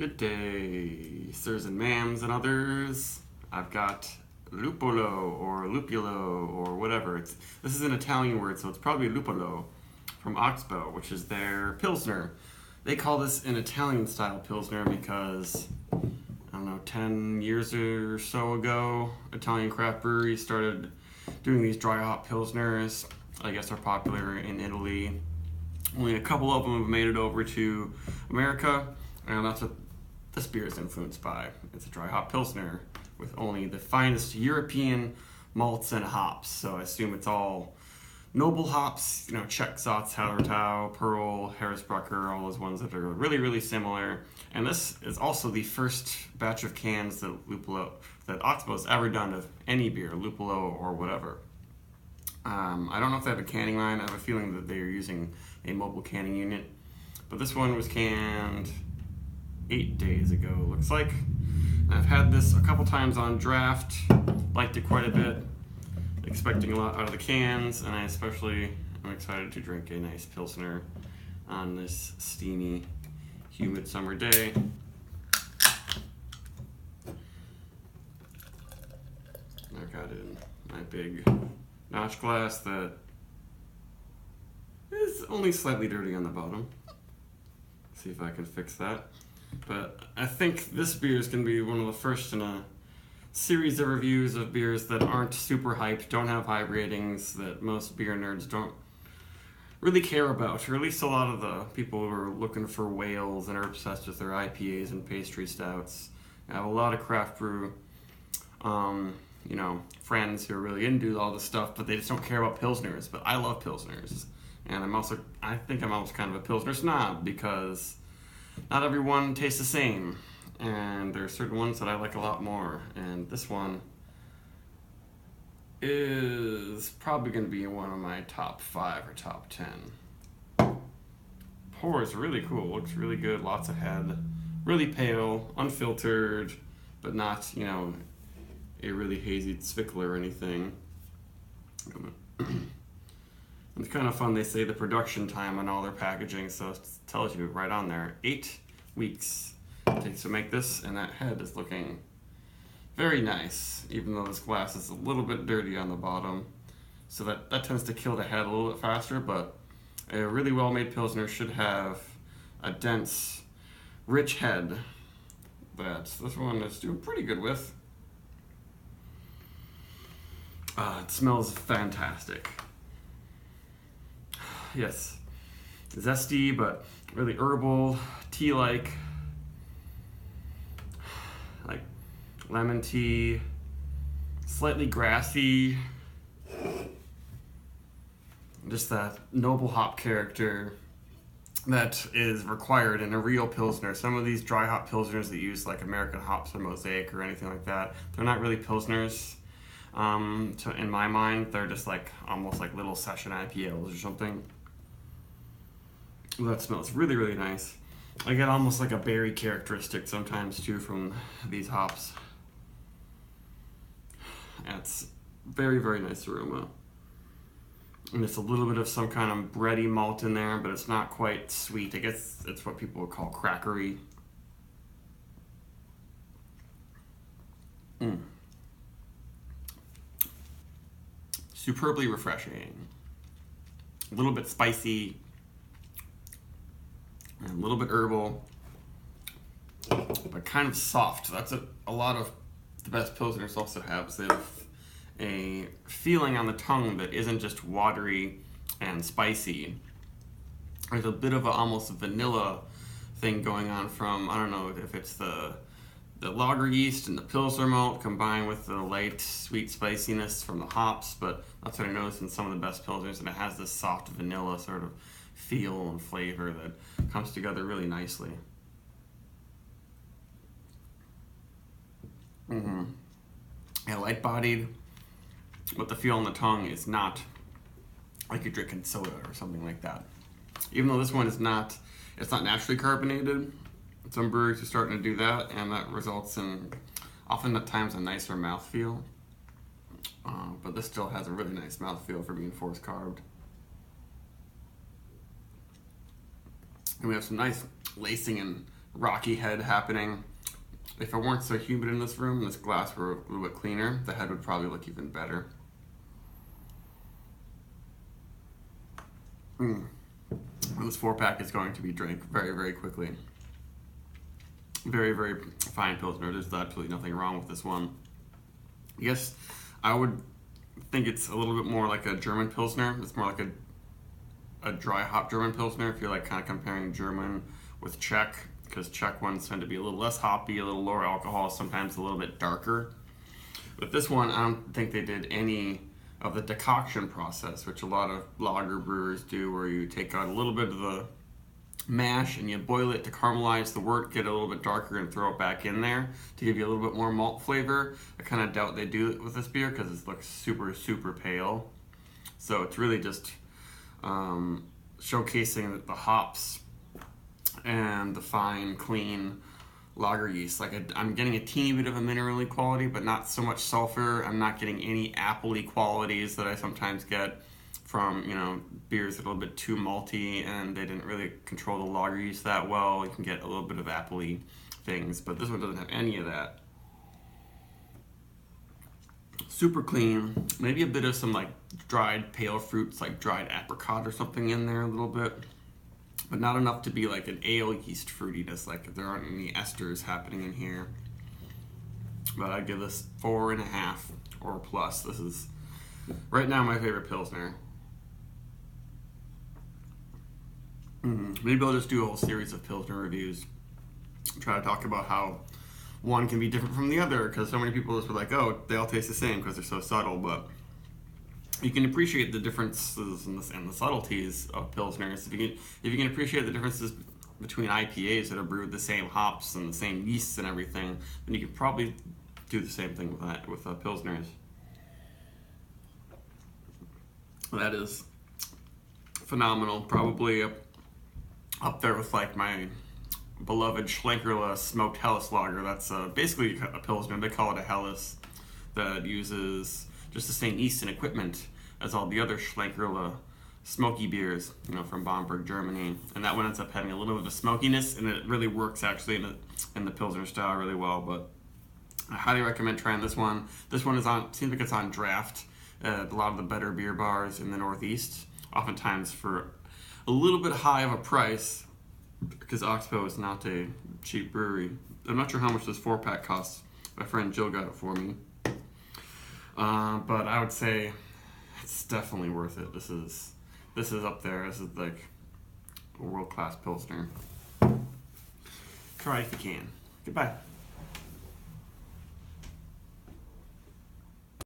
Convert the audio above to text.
Good day, sirs and ma'ams and others. I've got Luppolo or Luppolo or whatever. This is an Italian word, so it's probably Luppolo from Oxbow, which is their Pilsner. They call this an Italian style Pilsner because, I don't know, 10 years or so ago, Italian craft breweries started doing these dry hop Pilsners. I guess are popular in Italy. Only a couple of them have made it over to America, and that's what this beer is influenced by. It's a dry hop Pilsner with only the finest European malts and hops. So I assume it's all noble hops, Czech, Zotz, Hallertau, Pearl, Harrisbrucker, all those ones that are really, really similar. And this is also the first batch of cans that Oxbow has ever done of any beer, Luppolo or whatever. I don't know if they have a canning line. I have a feeling that they are using a mobile canning unit. But this one was canned 8 days ago, looks like. And I've had this a couple times on draft, liked it quite a bit, expecting a lot out of the cans, and I especially am excited to drink a nice Pilsner on this steamy, humid summer day. I've got in my big notch glass that is only slightly dirty on the bottom. See if I can fix that. But I think this beer is going to be one of the first in a series of reviews of beers that aren't super hyped, don't have high ratings, that most beer nerds don't really care about, or at least a lot of the people who are looking for whales and are obsessed with their IPAs and pastry stouts. I have a lot of craft brew friends who are really into all this stuff, but they just don't care about Pilsners. But I love Pilsners. And I think I'm almost kind of a Pilsner snob because not everyone tastes the same. And there are certain ones that I like a lot more. And this one is probably going to be in one of my top 5 or top 10. Pour is really cool. Looks really good. Lots of head. Really pale. Unfiltered. But not, a really hazy Zwickler or anything. It's kind of fun. They say the production time on all their packaging, so it tells you right on there. 8 weeks it takes to make this, and that head is looking very nice, even though this glass is a little bit dirty on the bottom. So that tends to kill the head a little bit faster, but a really well-made Pilsner should have a dense, rich head that this one is doing pretty good with. It smells fantastic. Yes, zesty, but really herbal, tea-like, like lemon tea, slightly grassy, just that noble hop character that is required in a real Pilsner. Some of these dry hop Pilsners that use like American hops or Mosaic or anything like that, they're not really Pilsners. So in my mind, they're just like almost like little session IPAs or something. That smells really, really nice. I get almost like a berry characteristic sometimes too from these hops. And it's very, very nice aroma. And it's a little bit of some kind of bready malt in there, but it's not quite sweet. I guess it's what people would call crackery. Superbly refreshing. A little bit spicy. And a little bit herbal. But kind of soft. That's a lot of the best Pilsners also have. Is they have a feeling on the tongue that isn't just watery and spicy. There's a bit of almost a vanilla thing going on from, I don't know if it's the lager yeast and the Pilsner malt combined with the light sweet spiciness from the hops, but that's what I noticed in some of the best Pilsners, and it has this soft vanilla sort of feel and flavor that comes together really nicely. Yeah, light-bodied, but the feel on the tongue is not like you're drinking soda or something like that. Even though this one is not, it's not naturally carbonated. Some breweries are starting to do that, and that results in often at times a nicer mouthfeel. But this still has a really nice mouthfeel for being force carved. And we have some nice lacing and rocky head happening. If it weren't so humid in this room, this glass were a little bit cleaner, the head would probably look even better. This 4-pack is going to be drank very, very quickly. Very, very fine Pilsner. There's absolutely nothing wrong with this one. I guess I would think it's a little bit more like a German Pilsner. It's more like a dry hop German Pilsner if you're like kind of comparing German with Czech, because Czech ones tend to be a little less hoppy, a little lower alcohol, sometimes a little bit darker. But this one, I don't think they did any of the decoction process, which a lot of lager brewers do, where you take out a little bit of the mash and you boil it to caramelize the wort, get a little bit darker, and throw it back in there to give you a little bit more malt flavor. I kind of doubt they do it with this beer because it looks super, super pale. So it's really just showcasing the hops and the fine, clean lager yeast. Like I'm getting a teeny bit of a minerally quality, but not so much sulfur. I'm not getting any appley qualities that I sometimes get from, you know, beers that are a little bit too malty and they didn't really control the lager yeast that well. You can get a little bit of appley things, but this one doesn't have any of that. Super clean. Maybe a bit of some like dried pale fruits, like dried apricot or something in there a little bit, but not enough to be like an ale yeast fruitiness. Like there aren't any esters happening in here. But I'd give this 4.5 or plus. This is right now my favorite Pilsner. Maybe I'll just do a whole series of Pilsner reviews. Try to talk about how one can be different from the other, because so many people just were like, oh, they all taste the same because they're so subtle. But you can appreciate the differences and the subtleties of Pilsners. If you can appreciate the differences between IPAs that are brewed with the same hops and the same yeasts and everything, then you could probably do the same thing with Pilsners. That is phenomenal. Probably up there with like my beloved Schlenkerla smoked Helles lager. That's basically a Pilsner. They call it a Helles, that uses just the same yeast and equipment as all the other Schlenkerla smoky beers, you know, from Bamberg, Germany. And that one ends up having a little bit of a smokiness, and it really works actually in the Pilsner style really well. But I highly recommend trying this one. This one seems like it's on draft at a lot of the better beer bars in the Northeast, oftentimes for a little bit high of a price, because Oxbow is not a cheap brewery. I'm not sure how much this 4-pack costs. My friend Jill got it for me. But I would say it's definitely worth it. This is up there. This is like a world-class Pilsner. Try it if you can. Goodbye.